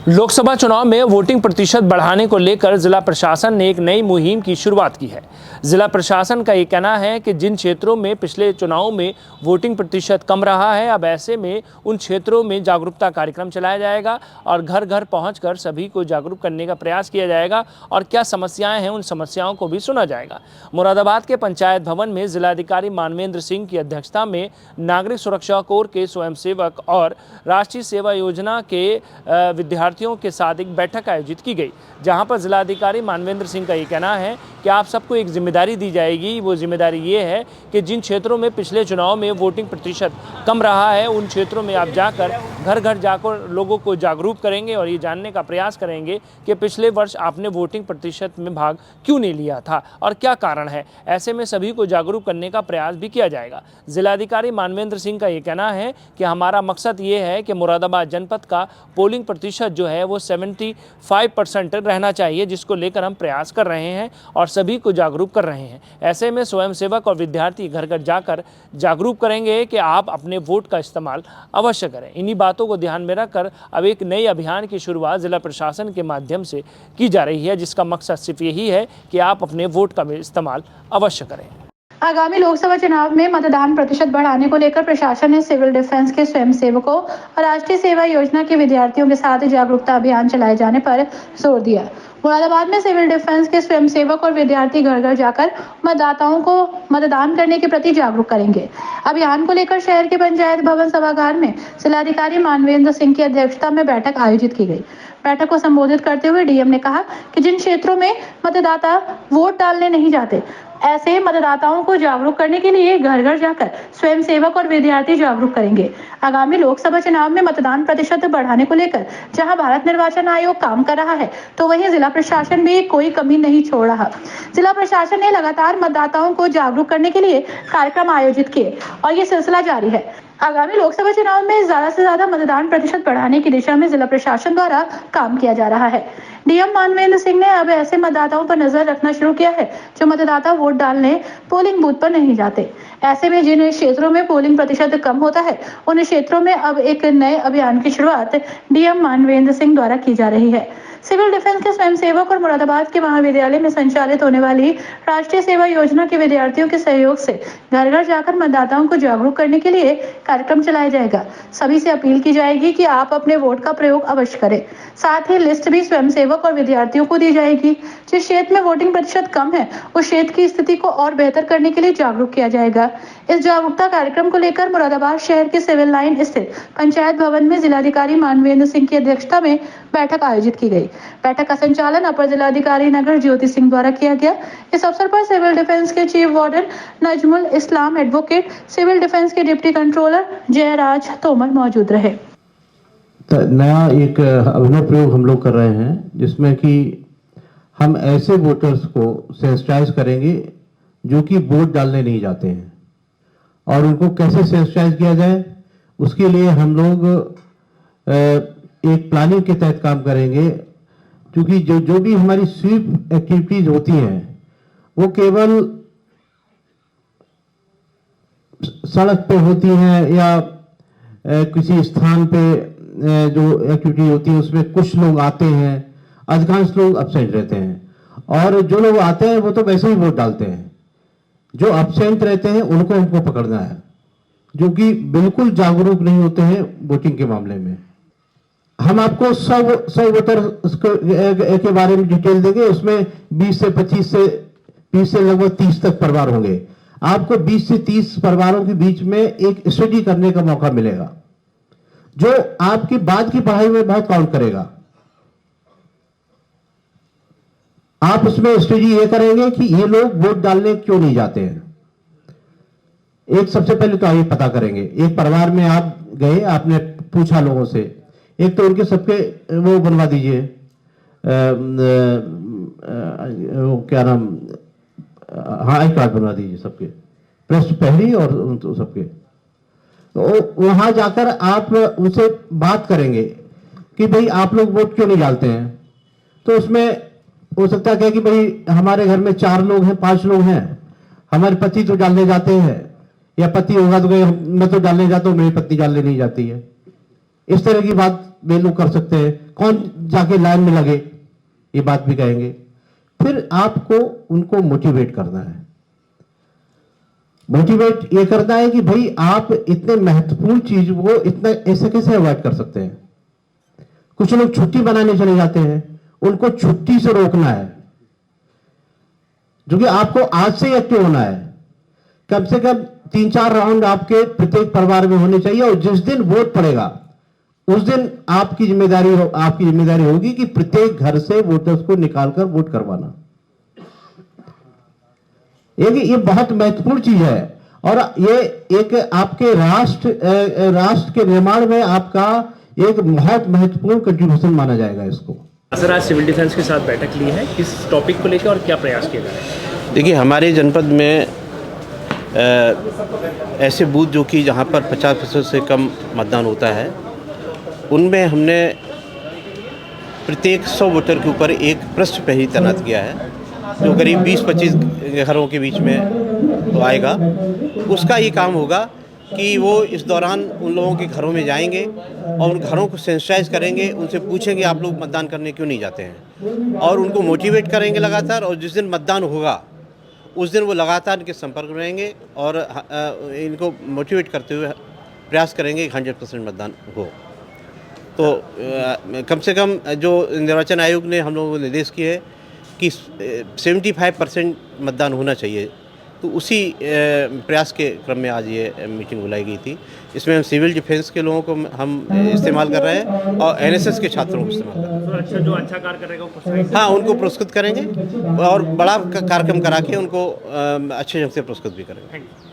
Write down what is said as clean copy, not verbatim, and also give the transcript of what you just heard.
लोकसभा चुनाव में वोटिंग प्रतिशत बढ़ाने को लेकर जिला प्रशासन ने एक नई मुहिम की शुरुआत की है। जिला प्रशासन का ये कहना है कि जिन क्षेत्रों में पिछले चुनाव में वोटिंग प्रतिशत कम रहा है, अब ऐसे में उन क्षेत्रों में जागरूकता कार्यक्रम चलाया जाएगा और घर घर पहुंचकर सभी को जागरूक करने का प्रयास किया जाएगा और क्या समस्याएं हैं उन समस्याओं को भी सुना जाएगा। मुरादाबाद के पंचायत भवन में जिलाधिकारी मानवेंद्र सिंह की अध्यक्षता में नागरिक सुरक्षा कोर के स्वयंसेवक और राष्ट्रीय सेवा योजना के विद्यार्थियों के साथ एक बैठक आयोजित की गई, जहां पर जिलाधिकारी मानवेंद्र सिंह का ये कहना है कि आप सबको एक जिम्मेदारी दी जाएगी। वो जिम्मेदारी ये है कि जिन क्षेत्रों में पिछले चुनाव में वोटिंग प्रतिशत कम रहा है, उन क्षेत्रों में आप जाकर घर घर जाकर लोगों को जागरूक करेंगे और ये जानने का प्रयास करेंगे कि पिछले वर्ष आपने वोटिंग प्रतिशत में भाग क्यों नहीं लिया था और क्या कारण है। ऐसे में सभी को जागरूक करने का प्रयास भी किया जाएगा। जिलाधिकारी मानवेंद्र सिंह का ये कहना है कि हमारा मकसद ये है कि मुरादाबाद जनपद का पोलिंग प्रतिशत जो है वो 75% रहना चाहिए, जिसको लेकर हम प्रयास कर रहे हैं और सभी को जागरूक कर रहे हैं। ऐसे में स्वयंसेवक और विद्यार्थी घर घर जाकर जागरूक करेंगे कि आप अपने वोट का इस्तेमाल अवश्य करें। इन्हीं बातों को ध्यान में रखकर अब एक नए अभियान की शुरुआत जिला प्रशासन के माध्यम से की जा रही है, जिसका मकसद सिर्फ यही है कि आप अपने वोट का इस्तेमाल अवश्य करें। आगामी लोकसभा चुनाव में मतदान प्रतिशत बढ़ाने को लेकर प्रशासन ने सिविल डिफेंस के स्वयंसेवकों और राष्ट्रीय सेवा योजना के विद्यार्थियों के साथ जागरूकता अभियान चलाए जाने पर जोर दिया। मुरादाबाद में सिविल डिफेंस के स्वयंसेवक और विद्यार्थी घर घर जाकर मतदाताओं को मतदान करने के प्रति जागरूक करेंगे। अभियान को लेकर शहर के पंचायत भवन सभागार में जिलाधिकारी मानवेंद्र सिंह की अध्यक्षता में बैठक आयोजित की गई। बैठक को संबोधित करते हुए डीएम ने कहा कि जिन क्षेत्रों में मतदाता वोट डालने नहीं जाते, ऐसे मतदाताओं को जागरूक करने के लिए घर घर जाकर स्वयंसेवक और विद्यार्थी जागरूक करेंगे। आगामी लोकसभा चुनाव में मतदान प्रतिशत बढ़ाने को लेकर जहां भारत निर्वाचन आयोग काम कर रहा है, तो वहीं जिला प्रशासन भी कोई कमी नहीं छोड़ रहा। जिला प्रशासन ने लगातार मतदाताओं को जागरूक करने के लिए कार्यक्रम आयोजित किए और ये सिलसिला जारी है। आगामी लोकसभा चुनाव में ज्यादा से ज्यादा मतदान प्रतिशत बढ़ाने की दिशा में जिला प्रशासन द्वारा काम किया जा रहा है। डीएम मानवेंद्र सिंह ने अब ऐसे मतदाताओं पर नजर रखना शुरू किया है जो मतदाता वोट डालने पोलिंग बूथ पर नहीं जाते। ऐसे में जिन क्षेत्रों में पोलिंग प्रतिशत कम होता है, उन क्षेत्रों में अब एक नए अभियान की शुरुआत डीएम मानवेंद्र सिंह द्वारा की जा रही है। सिविल डिफेंस के स्वयंसेवक और मुरादाबाद के महाविद्यालय में संचालित होने वाली राष्ट्रीय सेवा योजना के विद्यार्थियों के सहयोग से घर घर जाकर मतदाताओं को जागरूक करने के लिए कार्यक्रम चलाया जाएगा। सभी से अपील की जाएगी कि आप अपने वोट का प्रयोग अवश्य करें। साथ ही लिस्ट भी स्वयंसेवक और विद्यार्थियों को दी जाएगी। जिस क्षेत्र में वोटिंग प्रतिशत कम है, उस क्षेत्र की स्थिति को और बेहतर करने के लिए जागरूक किया जाएगा। इस जागरूकता कार्यक्रम को लेकर मुरादाबाद शहर के सिविल लाइन स्थित पंचायत भवन में जिलाधिकारी मानवेंद्र सिंह की अध्यक्षता में बैठक आयोजित की गई। बैठक का संचालन अपर जिलाधिकारी नगर ज्योति सिंह द्वारा किया गया। इस अवसर पर सिविल डिफेंस के चीफ वार्डन नजमुल इस्लाम एडवोकेट, सिविल डिफेंस के डिप्टी कंट्रोलर जयराज तोमर मौजूद रहे। नया एक अभिनव प्रयोग हम लोग कर रहे हैं, जिसमें कि हम ऐसे वोटर्स को सेंसिटाइज करेंगे जो कि वोट डालने नहीं जाते हैं, और उनको कैसे सेंसिटाइज किया जाए उसके लिए हम लोग एक प्लानिंग के तहत काम करेंगे। क्योंकि जो भी हमारी स्वीप एक्टिविटीज होती हैं वो केवल सड़क पे होती हैं या किसी स्थान पे जो एक्टिविटी होती है उसमें कुछ लोग आते हैं, अधिकांश लोग अब्सेंट रहते हैं, और जो लोग आते हैं वो तो वैसे ही वोट डालते हैं। जो अब्सेंट रहते हैं उनको हमको पकड़ना है, जो कि बिल्कुल जागरूक नहीं होते हैं वोटिंग के मामले में। हम आपको 100 वोटर के बारे में डिटेल देंगे। उसमें 20 से 25 से लगभग 30 तक परिवार होंगे। आपको 20 से 30 परिवारों के बीच में एक स्टडी करने का मौका मिलेगा, जो आपकी बाद की पढ़ाई में बहुत काउंट करेगा। आप उसमें स्टडी ये करेंगे कि ये लोग वोट डालने क्यों नहीं जाते हैं। एक सबसे पहले तो ये पता करेंगे, एक परिवार में आप गए, आपने पूछा लोगों से, एक तो उनके सबके वो बनवा दीजिए, क्या नाम, हाँ आई कार्ड बनवा दीजिए सबके, प्रश्न पहली और तो सबके। तो वहां जाकर आप उनसे बात करेंगे कि भाई आप लोग वोट क्यों नहीं डालते हैं। तो उसमें हो सकता है कि भाई हमारे घर में 4 लोग हैं, 5 लोग हैं, हमारे पति तो डालने जाते हैं, या पति होगा तो मैं तो डालने जाता हूं, मेरी पत्नी डालने नहीं जाती है। इस तरह की बात वे लोग कर सकते हैं। कौन जाके लाइन में लगे, ये बात भी कहेंगे। फिर आपको उनको मोटिवेट करना है। मोटिवेट ये करना है कि भाई आप इतने महत्वपूर्ण चीज को इतना ऐसे कैसे अवॉइड कर सकते हैं। कुछ लोग छुट्टी बनाने चले जाते हैं, उनको छुट्टी से रोकना है, जो कि आपको आज से ही एक्टिव होना है। कम से कम 3-4 राउंड आपके प्रत्येक परिवार में होने चाहिए, और जिस दिन वोट पड़ेगा उस दिन आपकी जिम्मेदारी होगी कि प्रत्येक घर से वोटर्स को निकालकर वोट करवाना। ये बहुत महत्वपूर्ण चीज है, और ये एक आपके राष्ट्र के निर्माण में आपका एक बहुत महत्वपूर्ण कंट्रीब्यूशन माना जाएगा इसको। सर, आज सिविल डिफेंस के साथ बैठक ली है, किस टॉपिक को लेकर और क्या प्रयास किया जा रहा है? देखिए, हमारे जनपद में ऐसे बूथ जो कि जहाँ पर 50% से कम मतदान होता है, उनमें हमने प्रत्येक 100 वोटर के ऊपर एक पृष्ठ प्रहरी तैनात किया है, जो करीब 20-25 घरों के बीच में तो आएगा। उसका ये काम होगा कि वो इस दौरान उन लोगों के घरों में जाएंगे और उन घरों को सेंसिटाइज करेंगे, उनसे पूछेंगे आप लोग मतदान करने क्यों नहीं जाते हैं, और उनको मोटिवेट करेंगे लगातार। और जिस दिन मतदान होगा उस दिन वो लगातार इनके संपर्क में रहेंगे और इनको मोटिवेट करते हुए प्रयास करेंगे कि 100% मतदान हो। तो कम से कम जो निर्वाचन आयोग ने हम लोगों को निर्देश किए है कि 75% मतदान होना चाहिए, तो उसी प्रयास के क्रम में आज ये मीटिंग बुलाई गई थी। इसमें हम सिविल डिफेंस के लोगों को हम इस्तेमाल कर रहे हैं और एनएसएस के छात्रों को इस्तेमाल कर रहे हैं। जो अच्छा कार्य करेगा हाँ, उनको पुरस्कृत करेंगे और बड़ा कार्यक्रम करा के उनको अच्छे ढंग से पुरस्कृत भी करेंगे।